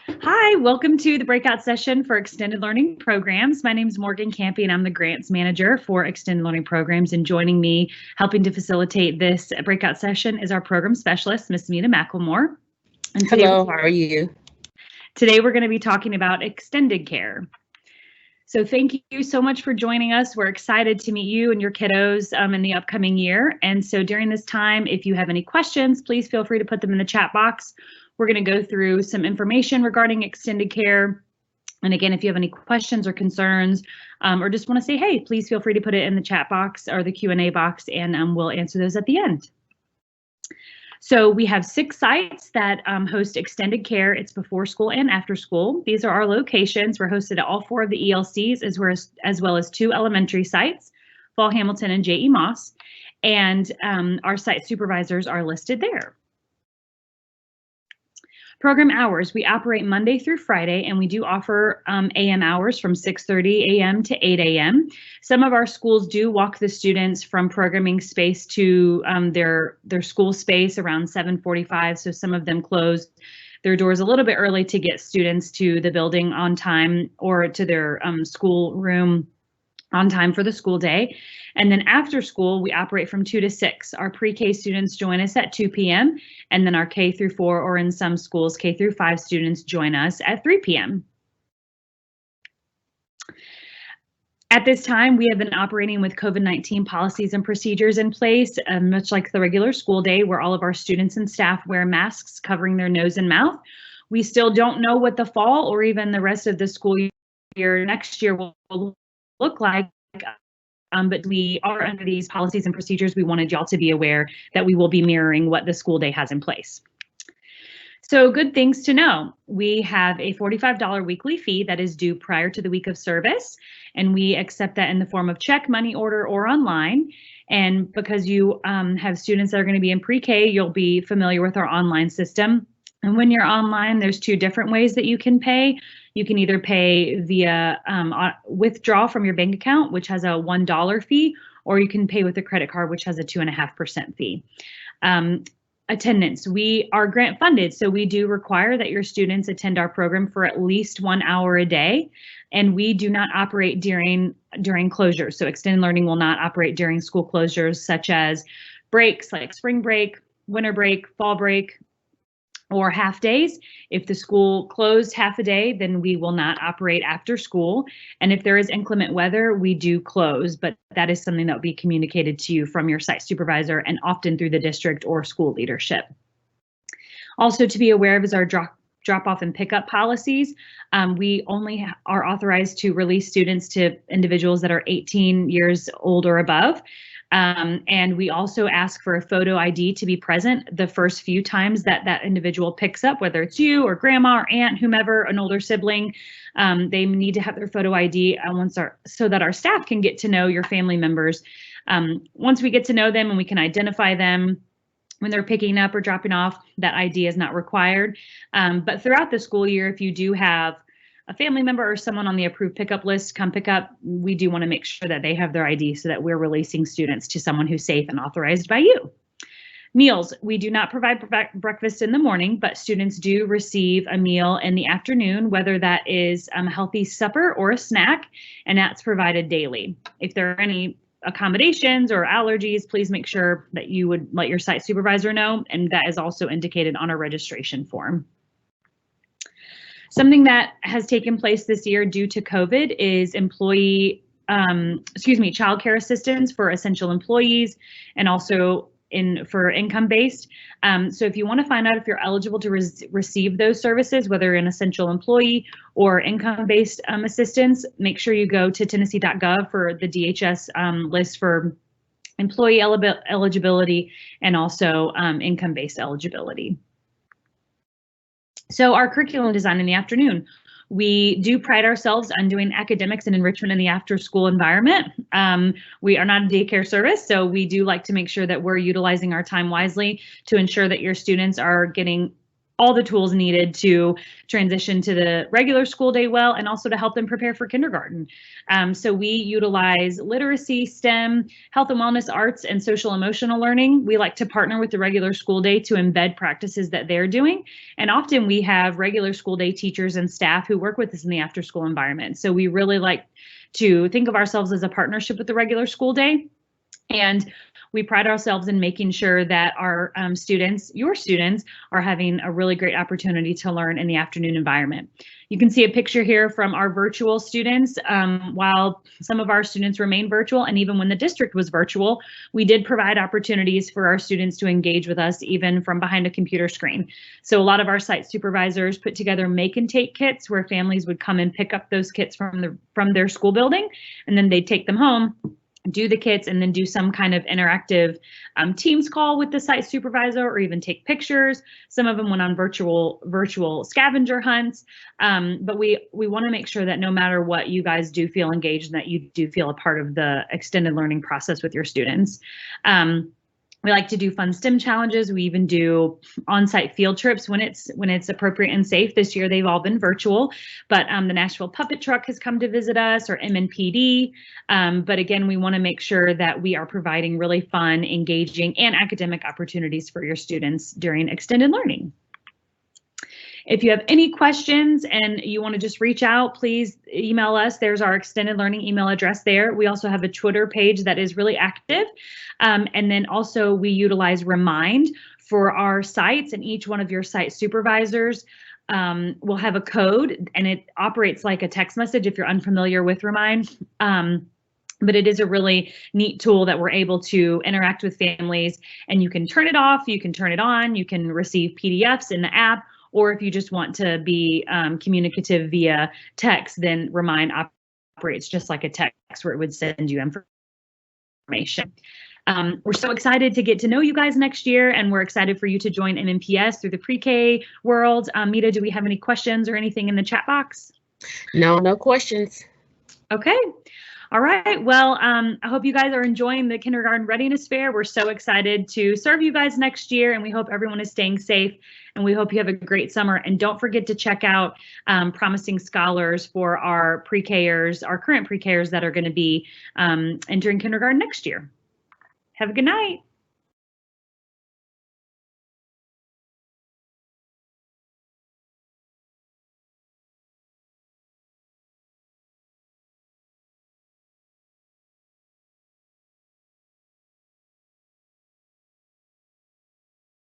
Hi, welcome to the breakout session for Extended Learning Programs. My name is Morgan Campy and I'm the Grants Manager for Extended Learning Programs, and joining me helping to facilitate this breakout session is our Program Specialist, Ms. Mina McLemore. And Hello, how are you? Today we're going to be talking about extended care. So thank you so much for joining us. We're excited to meet you and your kiddos in the upcoming year. And so during this time, if you have any questions, please feel free to put them in the chat box. We're going to go through some information regarding extended care. And again, if you have any questions or concerns, or just want to say, hey, please feel free to put it in the chat box or the Q&A box, and we'll answer those at the end. So we have 6 sites that host extended care. It's before school and after school. These are our locations. We're hosted at all 4 of the ELCs, as well as 2 elementary sites, Fall Hamilton and J.E. Moss. And our site supervisors are listed there. Program hours, we operate Monday through Friday, and we do offer AM hours from 6:30 a.m. to 8 a.m. Some of our schools do walk the students from programming space to their school space around 7:45, so some of them close their doors a little bit early to get students to the building on time or to their school room on time for the school day. And then after school, we operate from 2 to 6. Our pre-K students join us at 2 p.m. and then our K through 4, or in some schools, K through 5 students join us at 3 p.m. At this time, we have been operating with COVID-19 policies and procedures in place, much like the regular school day, where all of our students and staff wear masks covering their nose and mouth. We still don't know what the fall or even the rest of the school year next year will look like, but we are under these policies and procedures. We wanted y'all to be aware that we will be mirroring what the school day has in place. So good things to know. We have a $45 weekly fee that is due prior to the week of service, and we accept that in the form of check, money order, or online. And because you have students that are going to be in pre-K, you'll be familiar with our online system. And when you're online, there's 2 different ways that you can pay. You can either pay via withdraw from your bank account, which has a $1 fee, or you can pay with a credit card, which has a 2.5% fee. Attendance, we are grant funded, so we do require that your students attend our program for at least 1 hour a day, and we do not operate during closures. So extended learning will not operate during school closures, such as breaks like spring break, winter break, fall break, or half days. If the school closed half a day, then we will not operate after school. And if there is inclement weather, we do close, but that is something that will be communicated to you from your site supervisor and often through the district or school leadership. Also to be aware of is our drop off and pickup policies. We only are authorized to release students to individuals that are 18 years old or above. And we also ask for a photo ID to be present the first few times that that individual picks up, whether it's you or grandma or aunt, whomever, an older sibling. They need to have their photo ID so that our staff can get to know your family members. Once we get to know them and we can identify them when they're picking up or dropping off, that ID is not required. But throughout the school year, if you do have a family member or someone on the approved pickup list come pick up, we do want to make sure that they have their ID so that we're releasing students to someone who's safe and authorized by you. Meals, we do not provide breakfast in the morning, but students do receive a meal in the afternoon, whether that is a healthy supper or a snack, and that's provided daily. If there are any accommodations or allergies, please make sure that you would let your site supervisor know, and that is also indicated on our registration form. Something that has taken place this year due to COVID is child care assistance for essential employees, and also for income-based. So if you want to find out if you're eligible to receive those services, whether you're an essential employee or income-based assistance, make sure you go to Tennessee.gov for the DHS list for employee eligibility and also income-based eligibility. So our curriculum design in the afternoon. We do pride ourselves on doing academics and enrichment in the after-school environment. We are not a daycare service, so we do like to make sure that we're utilizing our time wisely to ensure that your students are getting all the tools needed to transition to the regular school day well, and also to help them prepare for kindergarten. So we utilize literacy, STEM, health and wellness, arts, and social emotional learning. We like to partner with the regular school day to embed practices that they're doing. And often we have regular school day teachers and staff who work with us in the after school environment. So we really like to think of ourselves as a partnership with the regular school day. And we pride ourselves in making sure that our students, your students, are having a really great opportunity to learn in the afternoon environment. You can see a picture here from our virtual students. While some of our students remain virtual, and even when the district was virtual, we did provide opportunities for our students to engage with us even from behind a computer screen. So a lot of our site supervisors put together make and take kits where families would come and pick up those kits from their school building, and then they'd take them home, do the kits, and then do some kind of interactive Teams call with the site supervisor, or even take pictures. Some of them went on virtual scavenger hunts. But we want to make sure that no matter what, you guys do feel engaged and that you do feel a part of the extended learning process with your students. We like to do fun STEM challenges. We even do on-site field trips when it's appropriate and safe. This year they've all been virtual, but the Nashville Puppet Truck has come to visit us, or MNPD. But again, we want to make sure that we are providing really fun, engaging, and academic opportunities for your students during extended learning. If you have any questions and you want to just reach out, please email us. There's our extended learning email address there. We also have a Twitter page that is really active. And then also we utilize Remind for our sites, and each one of your site supervisors will have a code, and it operates like a text message if you're unfamiliar with Remind. But it is a really neat tool that we're able to interact with families, and you can turn it off, you can turn it on, you can receive PDFs in the app, or if you just want to be communicative via text, then Remind operates just like a text where it would send you information. We're so excited to get to know you guys next year, and we're excited for you to join MNPS through the pre-K world. Mita, do we have any questions or anything in the chat box? No questions. Okay. All right. Well, I hope you guys are enjoying the Kindergarten Readiness Fair. We're so excited to serve you guys next year, and we hope everyone is staying safe, and we hope you have a great summer. And don't forget to check out Promising Scholars for our pre-Kers, our current pre-Kers that are going to be entering kindergarten next year. Have a good night.